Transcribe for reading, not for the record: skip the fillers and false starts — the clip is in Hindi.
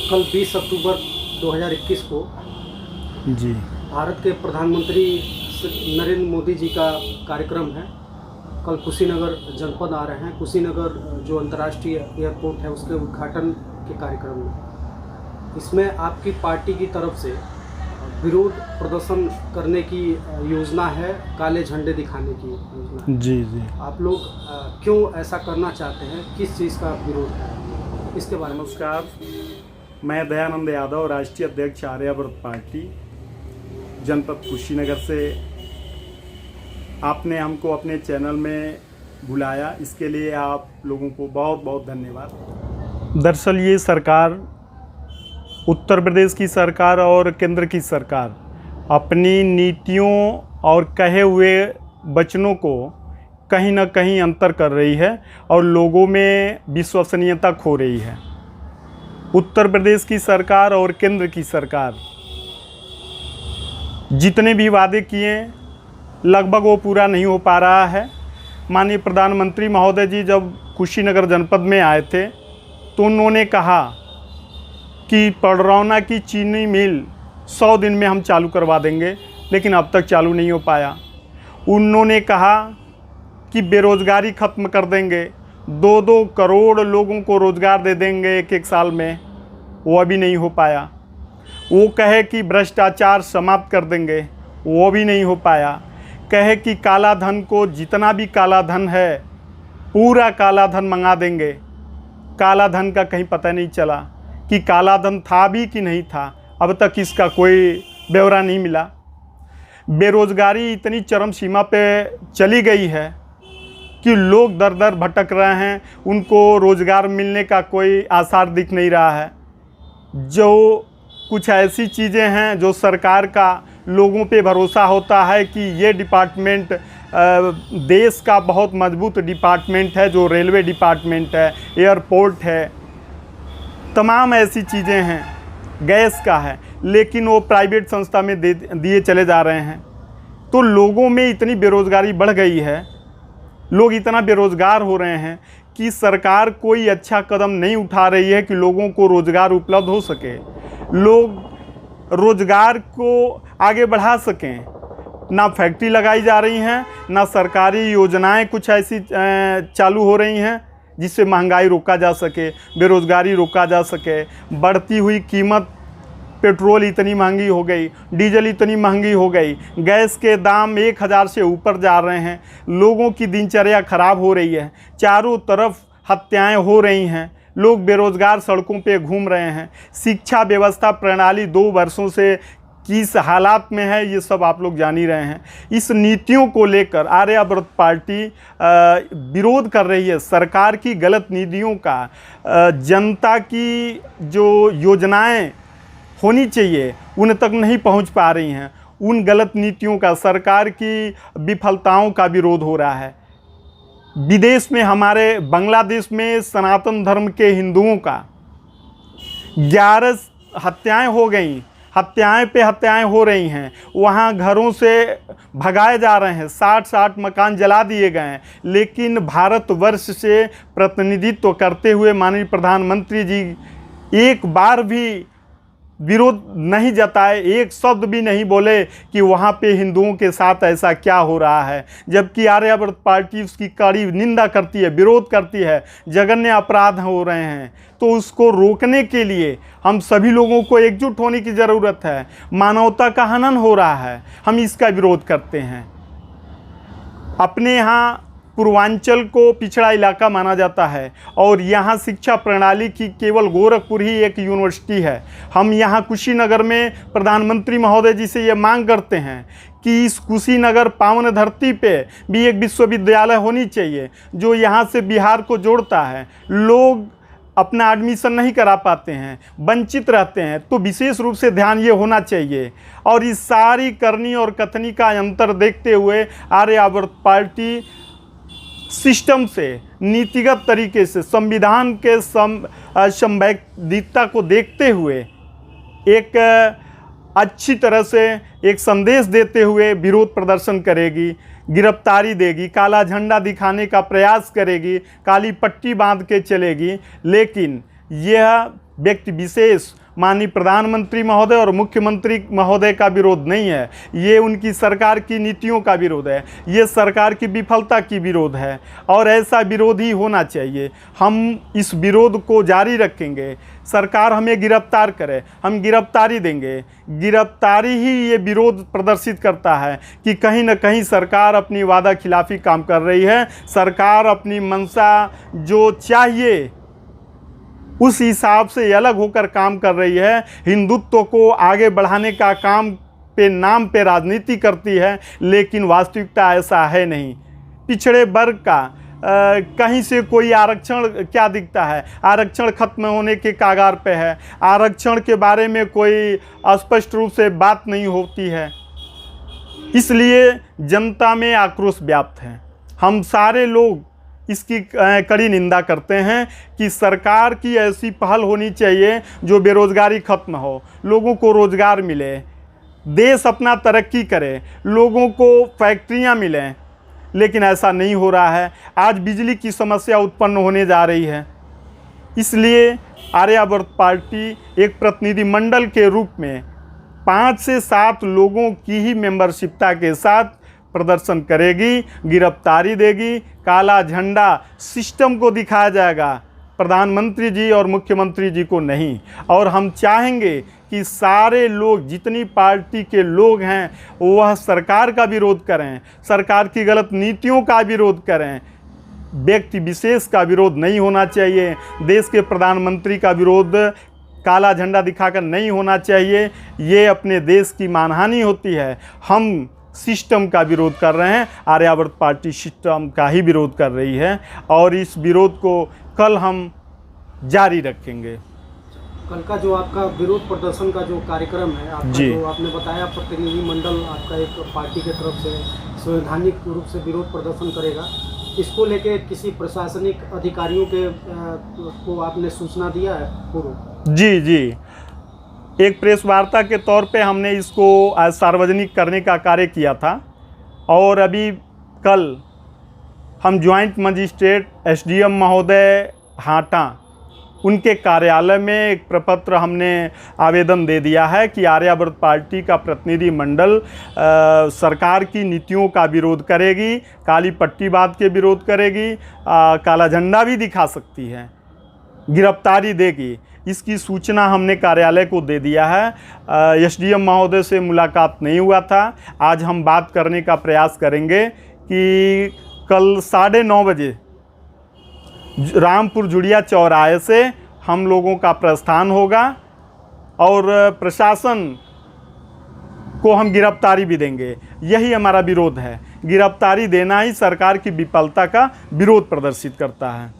कल 20 अक्टूबर 2021 को जी भारत के प्रधानमंत्री नरेंद्र मोदी जी का कार्यक्रम है। कल कुशीनगर जनपद आ रहे हैं। कुशीनगर जो अंतर्राष्ट्रीय एयरपोर्ट है उसके उद्घाटन के कार्यक्रम में इसमें आपकी पार्टी की तरफ से विरोध प्रदर्शन करने की योजना है, काले झंडे दिखाने की योजना है। जी जी आप लोग क्यों ऐसा करना चाहते हैं, किस चीज़ का विरोध है, इसके बारे में। नमस्कार, मैं दयानंद यादव, राष्ट्रीय अध्यक्ष आर्यावर्त पार्टी जनपद कुशीनगर से। आपने हमको अपने चैनल में बुलाया, इसके लिए आप लोगों को बहुत बहुत धन्यवाद। दरअसल ये सरकार, उत्तर प्रदेश की सरकार और केंद्र की सरकार अपनी नीतियों और कहे हुए वचनों को कहीं ना कहीं अंतर कर रही है और लोगों में विश्वसनीयता खो रही है। उत्तर प्रदेश की सरकार और केंद्र की सरकार जितने भी वादे किए लगभग वो पूरा नहीं हो पा रहा है। माननीय प्रधानमंत्री महोदय जी जब कुशीनगर जनपद में आए थे तो उन्होंने कहा कि पडरौना की चीनी मिल 100 दिन में हम चालू करवा देंगे, लेकिन अब तक चालू नहीं हो पाया। उन्होंने कहा कि बेरोज़गारी ख़त्म कर देंगे, 2-2 करोड़ लोगों को रोज़गार दे देंगे एक साल में, वो अभी नहीं हो पाया। वो कहे कि भ्रष्टाचार समाप्त कर देंगे, वो भी नहीं हो पाया। कहे कि काला धन को, जितना भी काला धन है पूरा काला धन मंगा देंगे। काला धन का कहीं पता नहीं चला कि काला धन था भी कि नहीं था, अब तक इसका कोई ब्यौरा नहीं मिला। बेरोज़गारी इतनी चरम सीमा पे चली गई है कि लोग दर दर भटक रहे हैं, उनको रोज़गार मिलने का कोई आसार दिख नहीं रहा है। जो कुछ ऐसी चीज़ें हैं जो सरकार का लोगों पे भरोसा होता है कि ये डिपार्टमेंट देश का बहुत मजबूत डिपार्टमेंट है, जो रेलवे डिपार्टमेंट है, एयरपोर्ट है, तमाम ऐसी चीज़ें हैं, गैस का है, लेकिन वो प्राइवेट संस्था में दिए चले जा रहे हैं। तो लोगों में इतनी बेरोज़गारी बढ़ गई है, लोग इतना बेरोज़गार हो रहे हैं कि सरकार कोई अच्छा कदम नहीं उठा रही है कि लोगों को रोज़गार उपलब्ध हो सके, लोग रोज़गार को आगे बढ़ा सकें। ना फैक्ट्री लगाई जा रही हैं, ना सरकारी योजनाएं कुछ ऐसी चालू हो रही हैं जिससे महंगाई रोका जा सके, बेरोज़गारी रोका जा सके। बढ़ती हुई कीमत, पेट्रोल इतनी महंगी हो गई, डीजल इतनी महंगी हो गई, गैस के दाम 1000 से ऊपर जा रहे हैं, लोगों की दिनचर्या ख़राब हो रही है, चारों तरफ हत्याएं हो रही हैं, लोग बेरोज़गार सड़कों पे घूम रहे हैं। शिक्षा व्यवस्था प्रणाली 2 वर्षों से किस हालात में है ये सब आप लोग जान ही रहे हैं। इस नीतियों को लेकर आर्यावर्त पार्टी विरोध कर रही है। सरकार की गलत नीतियों का, जनता की जो योजनाएं होनी चाहिए उन तक नहीं पहुंच पा रही हैं, उन गलत नीतियों का, सरकार की विफलताओं का विरोध हो रहा है। विदेश में, हमारे बांग्लादेश में सनातन धर्म के हिंदुओं का 11 हत्याएं हो गई, हत्याएं पे हत्याएं हो रही हैं, वहाँ घरों से भगाए जा रहे हैं, 60 मकान जला दिए गए हैं। लेकिन भारतवर्ष से प्रतिनिधित्व करते हुए माननीय प्रधानमंत्री जी एक बार भी विरोध नहीं जताए, एक शब्द भी नहीं बोले कि वहाँ पे हिंदुओं के साथ ऐसा क्या हो रहा है, जबकि आर्यावर्त पार्टी उसकी कड़ी निंदा करती है, विरोध करती है। जघन्य अपराध हो रहे हैं, तो उसको रोकने के लिए हम सभी लोगों को एकजुट होने की ज़रूरत है। मानवता का हनन हो रहा है, हम इसका विरोध करते हैं। अपने यहाँ पूर्वांचल को पिछड़ा इलाका माना जाता है और यहाँ शिक्षा प्रणाली की केवल गोरखपुर ही एक यूनिवर्सिटी है। हम यहाँ कुशीनगर में प्रधानमंत्री महोदय जी से ये मांग करते हैं कि इस कुशीनगर पावन धरती पे भी एक विश्वविद्यालय होनी चाहिए जो यहाँ से बिहार को जोड़ता है। लोग अपना एडमिशन नहीं करा पाते हैं, वंचित रहते हैं, तो विशेष रूप से ध्यान ये होना चाहिए। और इस सारी करनी और कथनी का अंतर देखते हुए आर्यावर्त पार्टी सिस्टम से, नीतिगत तरीके से, संविधान के संवैधानिकता को देखते हुए एक अच्छी तरह से एक संदेश देते हुए विरोध प्रदर्शन करेगी, गिरफ्तारी देगी, काला झंडा दिखाने का प्रयास करेगी, काली पट्टी बांध के चलेगी। लेकिन यह व्यक्ति विशेष माननीय प्रधानमंत्री महोदय और मुख्यमंत्री महोदय का विरोध नहीं है, ये उनकी सरकार की नीतियों का विरोध है, ये सरकार की विफलता की विरोध है और ऐसा विरोध ही होना चाहिए। हम इस विरोध को जारी रखेंगे। सरकार हमें गिरफ्तार करे, हम गिरफ्तारी देंगे। गिरफ्तारी ही ये विरोध प्रदर्शित करता है कि कहीं ना कहीं सरकार अपनी वादा खिलाफी काम कर रही है। सरकार अपनी मंशा जो चाहिए उस हिसाब से अलग होकर काम कर रही है। हिंदुत्व को आगे बढ़ाने का काम पे नाम पे राजनीति करती है, लेकिन वास्तविकता ऐसा है नहीं। पिछड़े वर्ग का कहीं से कोई आरक्षण क्या दिखता है? आरक्षण खत्म होने के कागार पे है। आरक्षण के बारे में कोई स्पष्ट रूप से बात नहीं होती है, इसलिए जनता में आक्रोश व्याप्त है। हम सारे लोग इसकी कड़ी निंदा करते हैं कि सरकार की ऐसी पहल होनी चाहिए जो बेरोज़गारी खत्म हो, लोगों को रोज़गार मिले, देश अपना तरक्की करे, लोगों को फैक्ट्रियां मिलें, लेकिन ऐसा नहीं हो रहा है। आज बिजली की समस्या उत्पन्न होने जा रही है, इसलिए आर्यावर्त पार्टी एक प्रतिनिधिमंडल के रूप में 5 से 7 लोगों की ही मेंबरशिपता के साथ प्रदर्शन करेगी, गिरफ्तारी देगी, काला झंडा सिस्टम को दिखाया जाएगा, प्रधानमंत्री जी और मुख्यमंत्री जी को नहीं। और हम चाहेंगे कि सारे लोग, जितनी पार्टी के लोग हैं, वह सरकार का विरोध करें, सरकार की गलत नीतियों का विरोध करें। व्यक्ति विशेष का विरोध नहीं होना चाहिए, देश के प्रधानमंत्री का विरोध काला झंडा दिखाकर नहीं होना चाहिए। ये अपने देश की मानहानि होती है। हम सिस्टम का विरोध कर रहे हैं, आर्यावर्त पार्टी सिस्टम का ही विरोध कर रही है और इस विरोध को कल हम जारी रखेंगे। कल का जो आपका विरोध प्रदर्शन का जो कार्यक्रम है आपका, जो आपने बताया प्रतिनिधिमंडल आपका एक पार्टी की तरफ से संवैधानिक रूप से विरोध प्रदर्शन करेगा, इसको लेके किसी प्रशासनिक अधिकारियों के को आपने सूचना दिया है पूर्व? जी, एक प्रेस वार्ता के तौर पे हमने इसको आज सार्वजनिक करने का कार्य किया था और अभी कल हम ज्वाइंट मजिस्ट्रेट एसडीएम महोदय हाटा उनके कार्यालय में एक प्रपत्र हमने आवेदन दे दिया है कि आर्यावर्त पार्टी का प्रतिनिधिमंडल सरकार की नीतियों का विरोध करेगी, काली पट्टीवाद के विरोध करेगी, काला झंडा भी दिखा सकती है, गिरफ्तारी देगी। इसकी सूचना हमने कार्यालय को दे दिया है। एसडीएम महोदय से मुलाकात नहीं हुआ था, आज हम बात करने का प्रयास करेंगे कि कल 9:30 बजे रामपुर जुड़िया चौराहे से हम लोगों का प्रस्थान होगा और प्रशासन को हम गिरफ्तारी भी देंगे। यही हमारा विरोध है, गिरफ्तारी देना ही सरकार की विफलता का विरोध प्रदर्शित करता है।